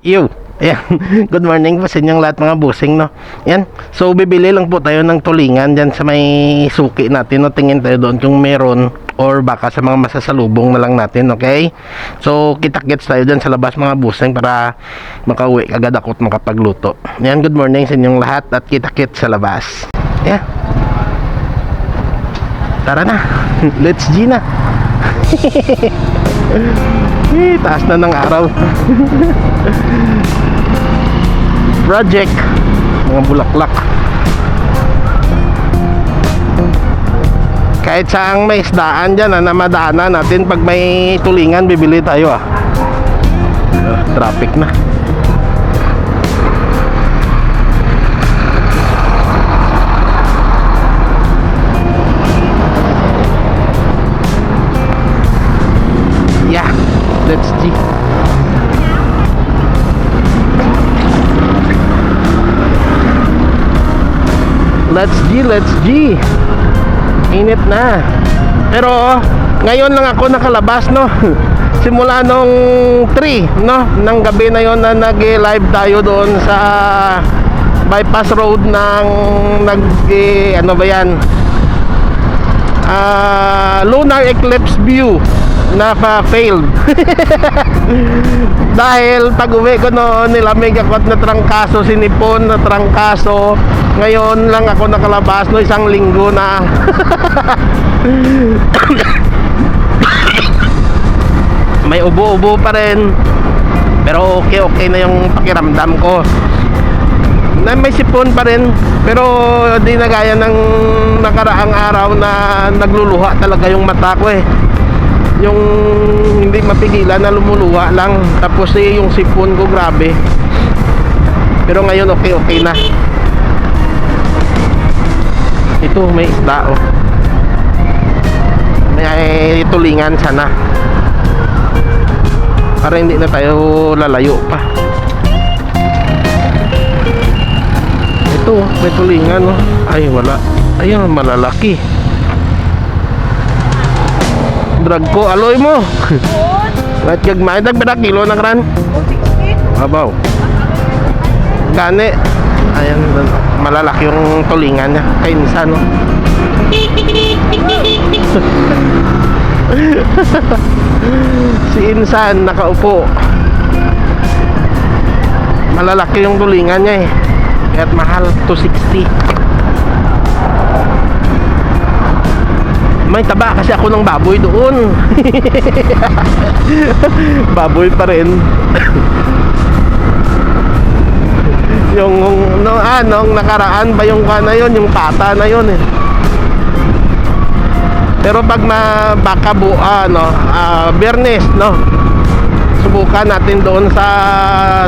Yo, ayan. Good morning po sa inyong lahat mga busing, no? Yan. So, bibili lang po tayo ng tulingan dyan sa may suki natin, no? Tingin tayo doon kung meron or baka sa mga masasalubong na lang natin, okay? So, kita-kits tayo dyan sa labas mga busing para makauwi agad ako at makapagluto. Yan, good morning sa inyong lahat at kita-kits sa labas. Yan. Tara na. Let's G na. Taas na ng araw. Project mga bulaklak. Kahit saang may isdaan dyan na madaanan natin, pag may tulingan bibili tayo traffic na. Yeah, let's see. Let's G. Init na. Pero ngayon lang ako nakalabas, no. Simula nung 3, no, ng gabi na yon na nag-live tayo doon sa bypass road ng ano ba yan? Lunar eclipse view na failed. Dahil pag-uwi ko noon, nilamig ako at natrangkaso, sinipon, natrangkaso. Ngayon lang ako nakalabas, no, isang linggo na. May ubo-ubo pa rin, pero okay na yung pakiramdam ko. May sipon pa rin, pero di na gaya ng nakaraang araw na nagluluha talaga yung mata ko yung hindi mapigilan na lumuluha lang. Tapos yung sipon ko grabe. Pero ngayon okay na. Ito may isda may tulingan sana para hindi na tayo lalayo pa. Ito may tulingan ay wala, ayun malalaki. Drag ko, aloy mo. At gagmay, dagbara kilo na kran. Abaw. Gani. Ayan, malalaki yung tulingan niya. Kainsa, no? Si Insan, nakaupo. Malalaki yung tulingan niya Kaya't mahal, 260. May taba kasi ako ng baboy doon. Baboy pa rin. Yung nung nakaraan ba yung kana yon, yung pata na yon Pero pag baka Biyernes, no, subukan natin doon sa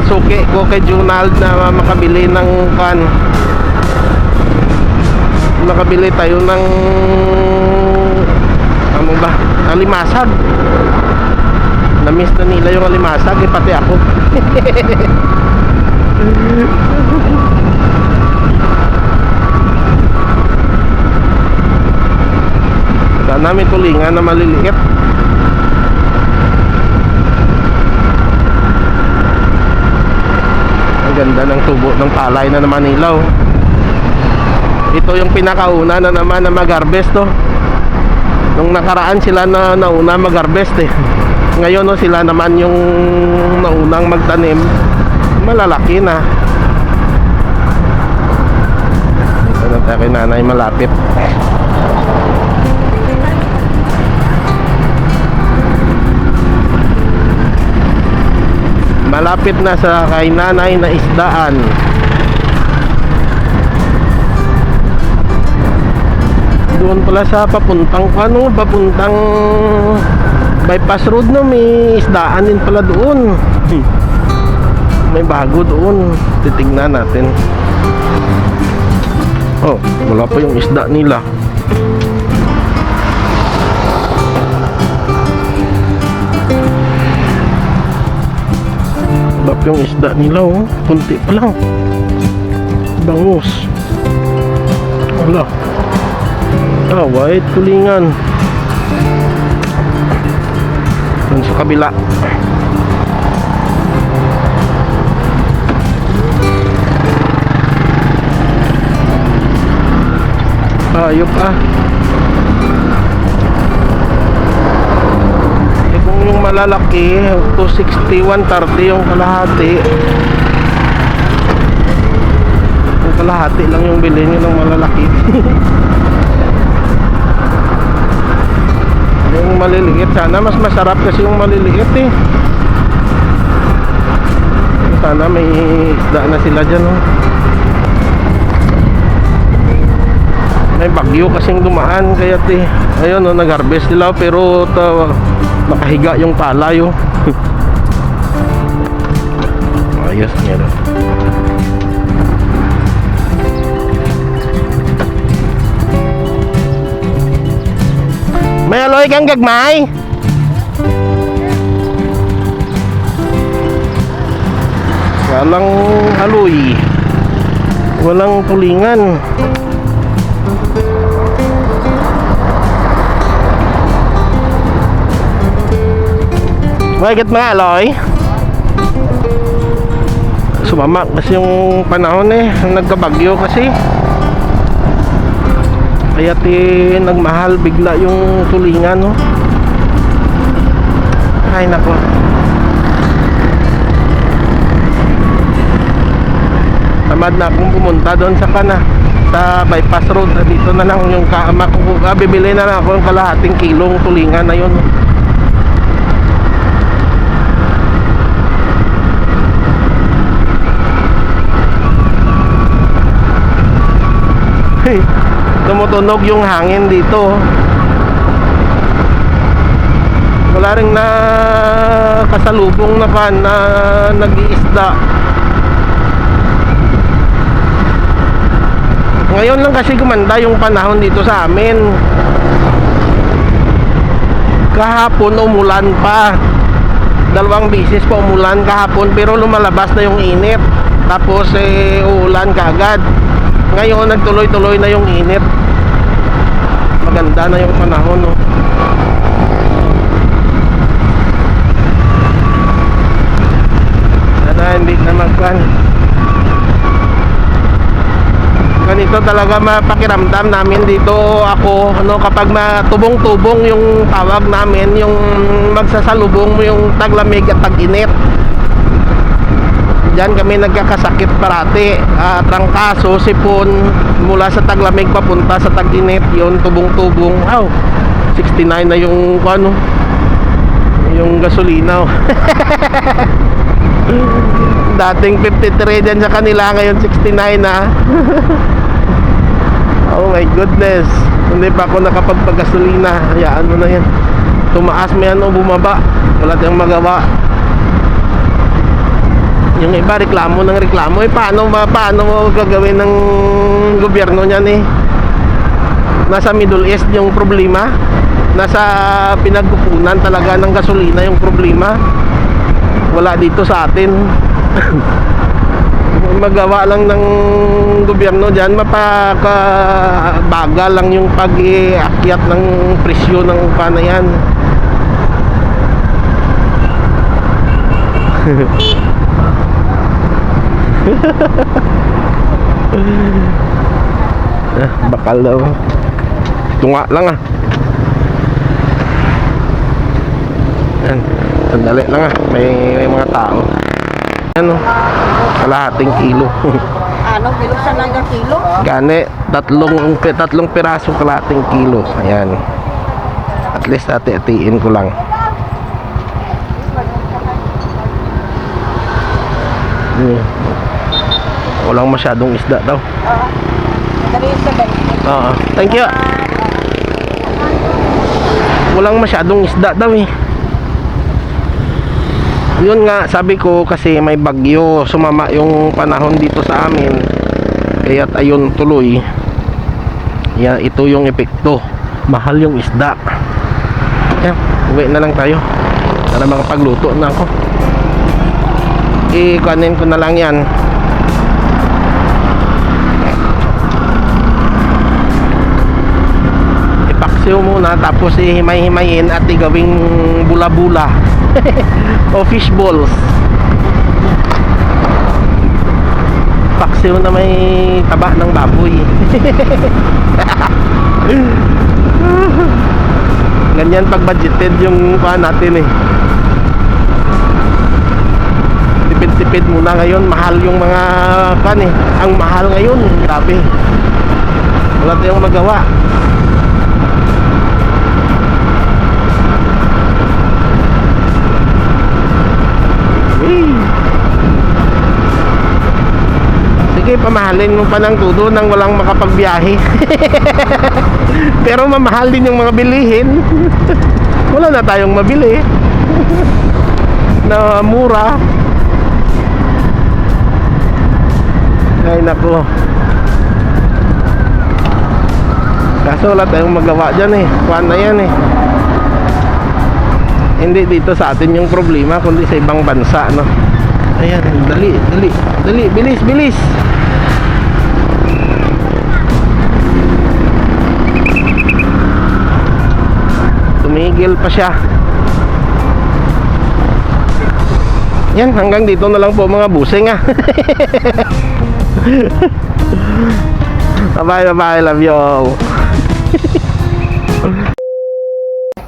suki ko kay Junald na makabili ng makabili tayo ng ano ba, alimasag. Na-miss na nila yung alimasag, pati ako. Sana may tulingan na maliliit. Ang ganda ng tubo ng palay na naman ilaw. Ito yung pinakauna na naman na mag-harvest, Nung nakaraan sila na nauna mag-harvest Ngayon sila naman yung naunang magtanim. Malalaki na. Ito na tayo kay nanay malapit. Malapit na sa kay nanay na isdaan. Doon pala sa papuntang bypass road, no, may isdaan din pala doon. May bago doon, titingnan natin. Wala pa yung isda nila. Wala pa yung isda nila, kunti pa lang. Bangus. Wala. White tulingan. Doon sa kabila. Hayop ah. Eh kung yung malalaki 260, 130 yung kalahati. Yung kalahati lang yung bilhin nyo ng malalaki. Yung maliliit sana mas masarap kasi yung maliliit eh. Sana may isda na sila dyan oh. May bagyo kasing dumaan kaya ayun oh, nag-harvest sila pero nakahiga yung palay oh. Ayos nga daw. May aloy kang gagmay? Walang aloy. Walang tulingan. Bakit mga aloy? Sumama kasi yung panahon eh. Nagkabagyo kasi. Kaya nagmahal bigla yung tulingan no? Ay nako. Tamad na akong pumunta doon sa sa bypass road. Dito na lang yung bibili na lang ako yung kalahating kilong tulingan na yun. Tumutunog yung hangin dito. Wala rin na kasalubong na nag-iisda. Ngayon lang kasi gumanda yung panahon dito sa amin. Kahapon umulan pa. 2 beses pa umulan kahapon pero lumalabas na yung init. Tapos uulan kaagad. Ngayon nagtuloy-tuloy na yung init. Maganda na yung panahon no? Sana hindi na magpan. Ganito talaga mapakiramdam namin dito ako ano, kapag matubong-tubong yung tawag namin, yung magsasalubong mo yung taglamig at tag-init. Diyan kami nagkakasakit parati. Trangkaso, sipon, mula sa taglamig papunta sa tag-init, yun tubong-tubong. Wow, 69 na yung ano, yung gasolina oh. Dating 53 dyan sa kanila, ngayon 69 na. Oh my goodness, hindi pa ako nakapagpagasolina. Hayaan mo na yan, tumaas mo yan o bumaba, wala tayong magawa. Yung iba reklamo ng reklamo paano mo gagawin ng gobyerno niyan eh? Nasa Middle East yung problema, nasa pinagkukunan talaga ng gasolina yung problema, wala dito sa atin. Magawa lang ng gobyerno dyan, mapakabagal lang yung pag-iakyat ng presyo ng upa na yan. Bakal daw. Tunga lang ah. Yan, sandali lang ah. May mga tao. Ano? Kalahating kilo. Ano, bilusan lang ang kilo? Gani, tatlong piraso kalahating kilo. Ayan. At least ati-atiin ko lang. Walang masyadong isda daw. Oo. Thank you. Walang masyadong isda daw eh. Yun nga, sabi ko kasi may bagyo, sumama yung panahon dito sa amin. Kaya't ayun tuloy. Yan, ito yung epekto. Mahal yung isda. Yan, uwi na lang tayo. Para makapagluto na ako. Ikuanin ko na lang yan. Ipaksiw muna, tapos ihimay-himayin at igawing bula-bula. O fish balls. Paksiw na may taba ng baboy. Ganyan pag budgeted yung kuha natin eh. Tipid-tipid muna ngayon. Mahal yung mga kuha eh. Ang mahal ngayon, grabe. Wala tayong magawa. Sige, pamahalin mo pa ng todo nang walang makapagbiyahe. Pero mamahal din yung mga bilihin. Wala na tayong mabili na mura. Ay nako. Kaso wala tayong magawa dyan eh. Kuhan na yan eh. Hindi dito sa atin yung problema, kundi sa ibang bansa, no? Ayan, dali, dali, dali, bilis, bilis. Tumigil pa siya. Yan, hanggang dito na lang po mga busing ah. Bye bye, love you all.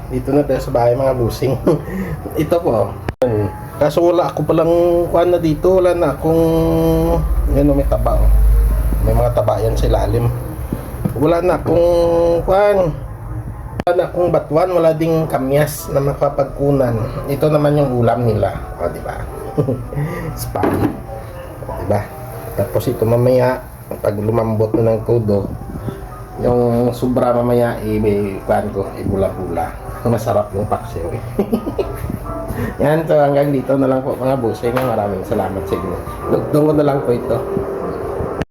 Dito na tayo sa bahay mga busing. Ito po. Kaso wala ako palang kuhan na dito. Wala na akong ano, may taba oh. May mga taba yan sa ilalim. Wala na akong kuhan. Wala na akong batuan. Wala ding kamyas na mapapagkunan. Ito naman yung ulam nila. O diba? Spam. O diba? Tapos ito mamaya pag lumambot na ng todo, yung sobra mamaya kuhan ko, ibula-bula. Masarap yung paksiw eh. Yan, so hanggang dito na lang po mga busing. Maraming salamat sa inyo. Dugtong ko na lang po ito.